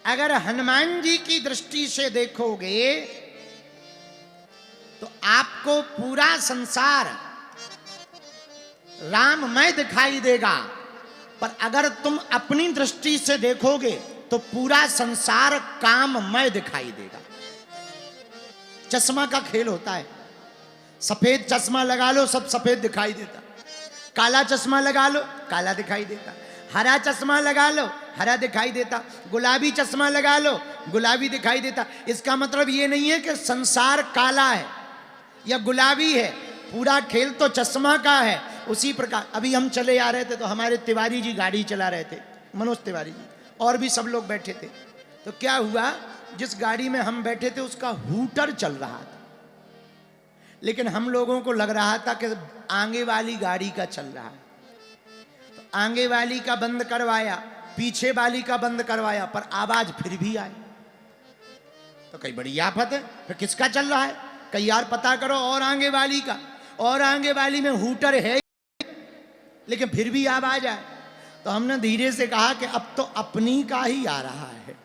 अगर हनुमान जी की दृष्टि से देखोगे तो आपको पूरा संसार राममय दिखाई देगा, पर अगर तुम अपनी दृष्टि से देखोगे तो पूरा संसार काममय दिखाई देगा। चश्मा का खेल होता है, सफेद चश्मा लगा लो सब सफेद दिखाई देता, काला चश्मा लगा लो काला दिखाई देता, हरा चश्मा लगा लो हरा दिखाई देता, गुलाबी चश्मा लगा लो गुलाबी दिखाई देता। इसका मतलब ये नहीं है कि संसार काला है या गुलाबी है, पूरा खेल तो चश्मा का है। उसी प्रकार अभी हम चले आ रहे थे तो हमारे तिवारी जी गाड़ी चला रहे थे, मनोज तिवारी जी, और भी सब लोग बैठे थे। तो क्या हुआ, जिस गाड़ी में हम बैठे थे उसका हूटर चल रहा था, लेकिन हम लोगों को लग रहा था कि आगे वाली गाड़ी का चल रहा है। तो आगे वाली का बंद करवाया, पीछे वाली का बंद करवाया, पर आवाज फिर भी आई। तो कई बड़ी आफत है, फिर किसका चल रहा है? कई यार पता करो, और आगे वाली का, और आगे वाली में हूटर है लेकिन फिर भी आवाज आए। तो हमने धीरे से कहा कि अब तो अपनी का ही आ रहा है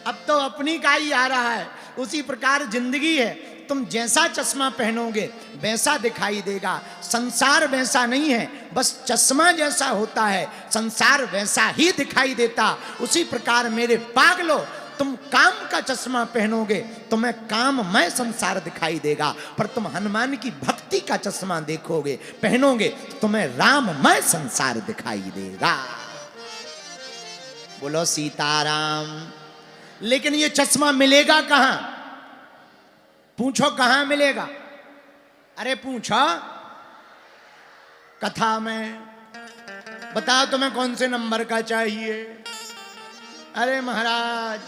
अब तो अपनी का ही आ रहा है। उसी प्रकार जिंदगी है, तुम जैसा चश्मा पहनोगे वैसा दिखाई देगा। संसार वैसा नहीं है, बस चश्मा जैसा होता है संसार वैसा ही दिखाई देता। उसी प्रकार मेरे पागलो, तुम काम का चश्मा पहनोगे तुम्हें काममय संसार दिखाई देगा, पर तुम हनुमान की भक्ति का चश्मा देखोगे पहनोगे तो तुम्हें राममय संसार दिखाई देगा। बोलो सीताराम। लेकिन ये चश्मा मिलेगा कहां? पूछो कहां मिलेगा? अरे पूछो कथा में। बताओ तुम्हें कौन से नंबर का चाहिए? अरे महाराज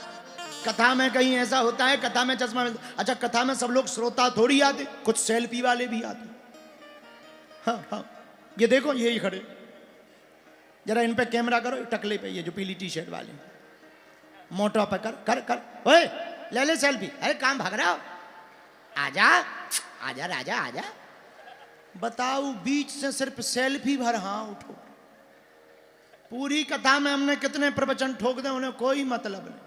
कथा में कहीं ऐसा होता है कथा में चश्मा मिलता? अच्छा कथा में सब लोग श्रोता थोड़ी आते, कुछ सेल्फी वाले भी आते। हाँ हाँ ये देखो ये ही खड़े, जरा इन पे कैमरा करो, टकले पे, ये जो पीली टी शर्ट वाले, मोटो पे कर कर कर, ओए ले ले सेल्फी। अरे काम भाग रहा हो, आजा आजा राजा आजा। बताओ बीच से सिर्फ सेल्फी भर, हाँ उठो। पूरी कथा में हमने कितने प्रवचन ठोक दे, उन्हें कोई मतलब नहीं।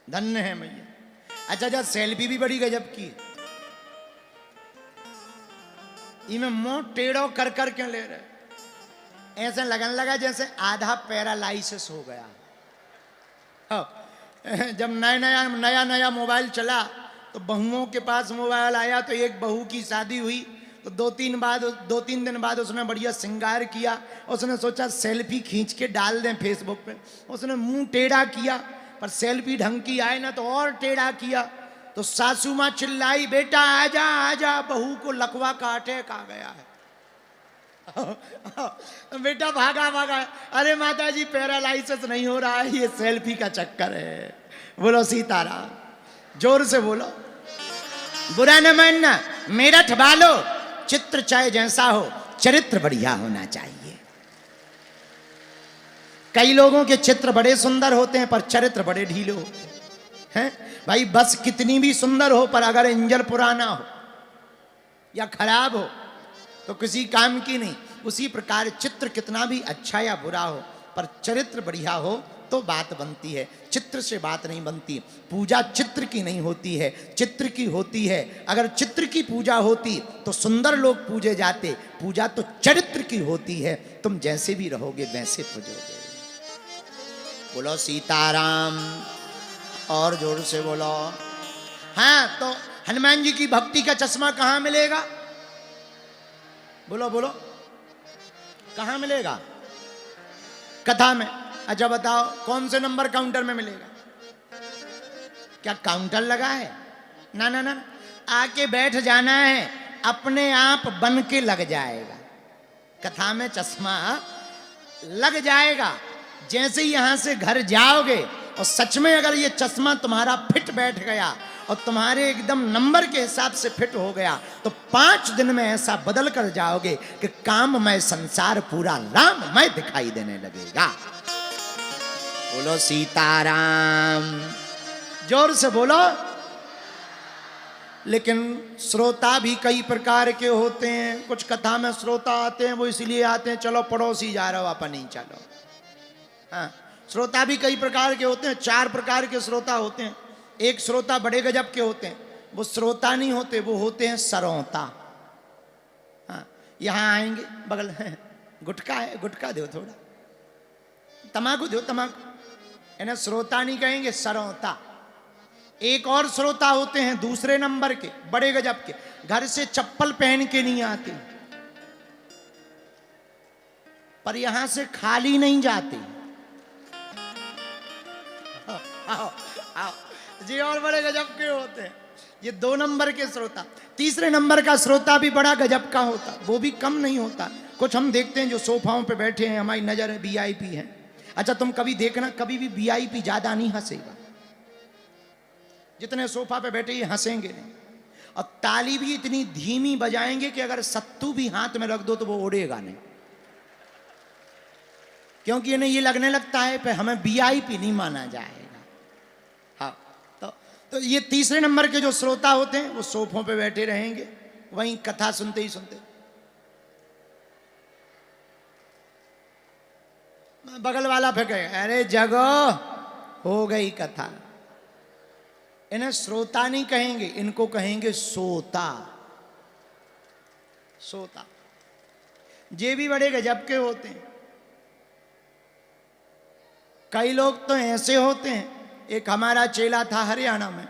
धन्य है मैया। अच्छा अच्छा सेल्फी भी बड़ी गजब की, इनमें मुंह टेढ़ो कर कर क्यों ले रहे? ऐसे लगन लगा जैसे आधा पैरालाइसिस हो गया। जब नया नया मोबाइल चला तो बहुओं के पास मोबाइल आया, तो एक बहू की शादी हुई तो दो तीन दिन बाद उसने बढ़िया श्रृंगार किया। उसने सोचा सेल्फी खींच के डाल दें फेसबुक पे। उसने मुंह टेढ़ा किया, पर सेल्फी ढंग की आए ना तो और टेढ़ा किया। तो सासू माँ चिल्लाई, बेटा आजा आजा, बहू को लकवा का अटैक आ गया है। बेटा भागा भागा, अरे माता जी पैरालाइसिस नहीं हो रहा है, ये सेल्फी का चक्कर है। बोलो सीताराम, जोर से बोलो। बुरा न मानना, मेरठ वालो, चित्र चाहे जैसा हो चरित्र बढ़िया होना चाहिए। कई लोगों के चित्र बड़े सुंदर होते हैं पर चरित्र बड़े ढीले होते हैं। भाई बस कितनी भी सुंदर हो पर अगर इंजन पुराना हो या खराब हो तो किसी काम की नहीं। उसी प्रकार चित्र कितना भी अच्छा या बुरा हो पर चरित्र बढ़िया हो तो बात बनती है, चित्र से बात नहीं बनती। पूजा चित्र की नहीं होती है, चित्र की होती है। अगर चित्र की पूजा होती तो सुंदर लोग पूजे जाते, पूजा तो चरित्र की होती है। तुम जैसे भी रहोगे वैसे पूजोगे। बोलो सीताराम, और जोर से बोलो। हाँ तो हनुमान जी की भक्ति का चश्मा कहां मिलेगा? बोलो बोलो कहां मिलेगा? कथा में। अच्छा बताओ कौन से नंबर काउंटर में मिलेगा? क्या काउंटर लगा है? ना ना ना, आके बैठ जाना है, अपने आप बन के लग जाएगा। कथा में चश्मा लग जाएगा। जैसे ही यहां से घर जाओगे और सच में अगर ये चश्मा तुम्हारा फिट बैठ गया और तुम्हारे एकदम नंबर के हिसाब से फिट हो गया तो 5 दिन में ऐसा बदल कर जाओगे कि काममय संसार पूरा राममय दिखाई देने लगेगा। बोलो सीताराम, जोर से बोलो। लेकिन श्रोता भी कई प्रकार के होते हैं। कुछ कथा में श्रोता आते हैं, वो इसलिए आते हैं चलो पड़ोसी जा रहा हो अपन ही चलो। हाँ श्रोता भी कई प्रकार के होते हैं, 4 प्रकार के श्रोता होते हैं। एक श्रोता बड़े गजब के होते हैं, वो श्रोता नहीं होते, वो होते हैं सरौता। हाँ, यहाँ आएंगे बगल है, गुटखा है, गुटखा दो थोड़ा, तमाकू दो तमाकू, इन्हें श्रोता नहीं कहेंगे, सरौता। एक और श्रोता होते हैं दूसरे नंबर के, बड़े गजब के, घर से चप्पल पहन के नहीं आते, पर यहां से खाली नहीं जाते। आओ, आओ, जी और बड़े गजब के होते हैं ये 2 नंबर के श्रोता। तीसरे नंबर का श्रोता भी बड़ा गजब का होता, वो भी कम नहीं होता। कुछ हम देखते हैं जो सोफाओं पे बैठे हैं, हमारी नजर है वीआईपी है। अच्छा तुम कभी देखना, कभी भी वीआईपी ज्यादा नहीं हंसेगा, जितने सोफा पे बैठे ये हंसेंगे नहीं। और ताली भी इतनी धीमी बजाएंगे कि अगर सत्तू भी हाथ में रख दो तो वो उड़ेगा नहीं, क्योंकि इन्हें ये लगने लगता है पे हमें वीआईपी नहीं माना जाएगा। हाँ, तो ये तीसरे नंबर के जो श्रोता होते हैं वो सोफों पे बैठे रहेंगे, वहीं कथा सुनते ही सुनते। बगल वाला फेंके, अरे जगो हो गई कथा। इन्हें श्रोता नहीं कहेंगे, इनको कहेंगे सोता। सोता ये भी बड़े गजब के होते हैं। कई लोग तो ऐसे होते हैं, एक हमारा चेला था हरियाणा में,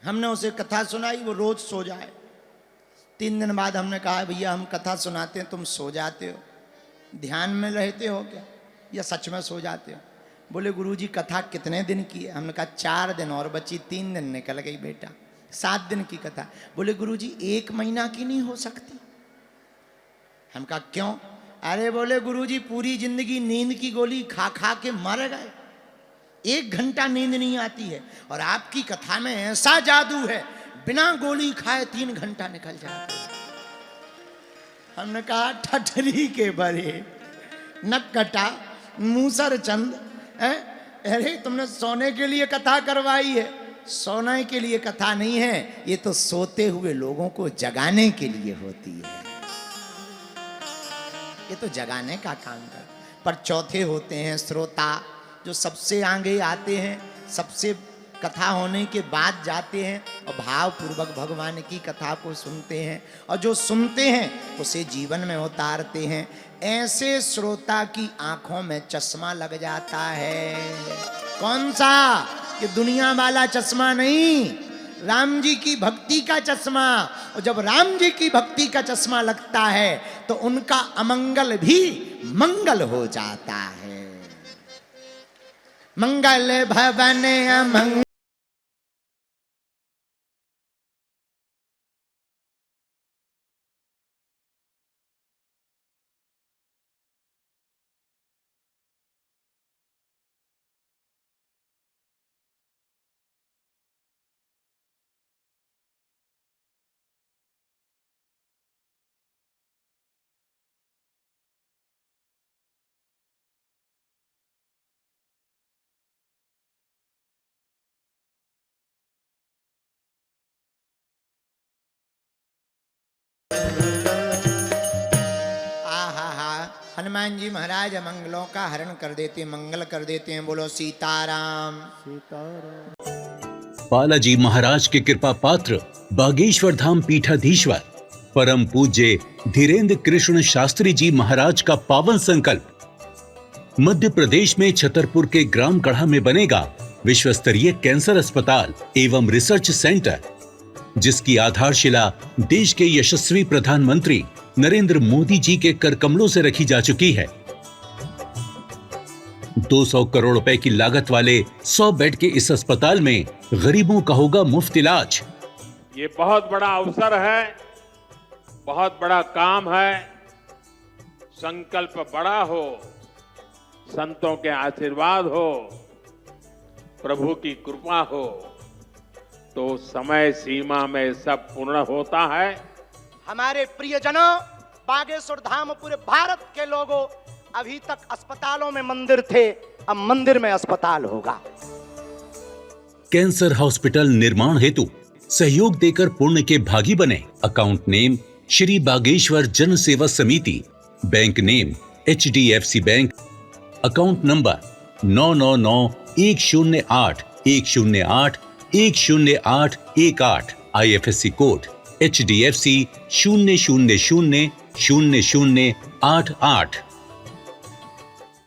हमने उसे कथा सुनाई, वो रोज सो जाए। 3 दिन बाद हमने कहा भैया हम कथा सुनाते हैं, तुम सो जाते हो, ध्यान में रहते हो क्या या सच में सो जाते हो? बोले गुरुजी कथा कितने दिन की है? हमने कहा 4 दिन और बची, 3 दिन निकल गई बेटा, 7 दिन की कथा। बोले गुरुजी 1 महीना की नहीं हो सकती? हम कहा क्यों? अरे बोले गुरुजी पूरी जिंदगी नींद की गोली खा खा के मर गए, 1 घंटा नींद नहीं आती है, और आपकी कथा में ऐसा जादू है बिना गोली खाए 3 घंटा निकल जाता है। हमने कहा ठठरी के बरे नक्कटा मूसर चंद, अरे तुमने सोने के लिए कथा करवाई है, सोने के लिए कथा नहीं है, ये तो सोते हुए लोगों को जगाने के लिए होती है, ये तो जगाने का काम कर। पर चौथे होते हैं श्रोता, जो सबसे आगे आते हैं, सबसे कथा होने के बाद जाते हैं और भाव पूर्वक भगवान की कथा को सुनते हैं, और जो सुनते हैं उसे जीवन में उतारते हैं। ऐसे श्रोता की आंखों में चश्मा लग जाता है। कौन सा? ये दुनिया वाला चश्मा नहीं, राम जी की भक्ति का चश्मा। और जब राम जी की भक्ति का चश्मा लगता है तो उनका अमंगल भी मंगल हो जाता है। मंगल भवन अमंगल हनुमान जी महाराज मंगलों का हरण कर देते, मंगल कर देते हैं। बोलो सीताराम सीताराम। बालाजी महाराज के कृपा पात्र बागेश्वर धाम पीठाधीश्वर परम पूज्य धीरेन्द्र कृष्ण शास्त्री जी महाराज का पावन संकल्प। मध्य प्रदेश में छतरपुर के ग्राम गढ़ा में बनेगा विश्व स्तरीय कैंसर अस्पताल एवं रिसर्च सेंटर, जिसकी आधारशिला देश के यशस्वी प्रधानमंत्री नरेंद्र मोदी जी के कर कमलों से रखी जा चुकी है। 200 करोड़ रुपए की लागत वाले 100 बेड के इस अस्पताल में गरीबों का होगा मुफ्त इलाज। ये बहुत बड़ा अवसर है, बहुत बड़ा काम है। संकल्प बड़ा हो, संतों के आशीर्वाद हो, प्रभु की कृपा हो, तो समय सीमा में सब पूर्ण होता है। हमारे प्रियजनों, बागेश्वर धाम पूरे भारत के लोगों, अभी तक अस्पतालों में मंदिर थे, अब मंदिर में अस्पताल होगा। कैंसर हॉस्पिटल निर्माण हेतु सहयोग देकर पुण्य के भागी बने। अकाउंट नेम श्री बागेश्वर जन सेवा समिति, bank name HDFC bank, account number 999108108108 IFSC code HDFC 0000088।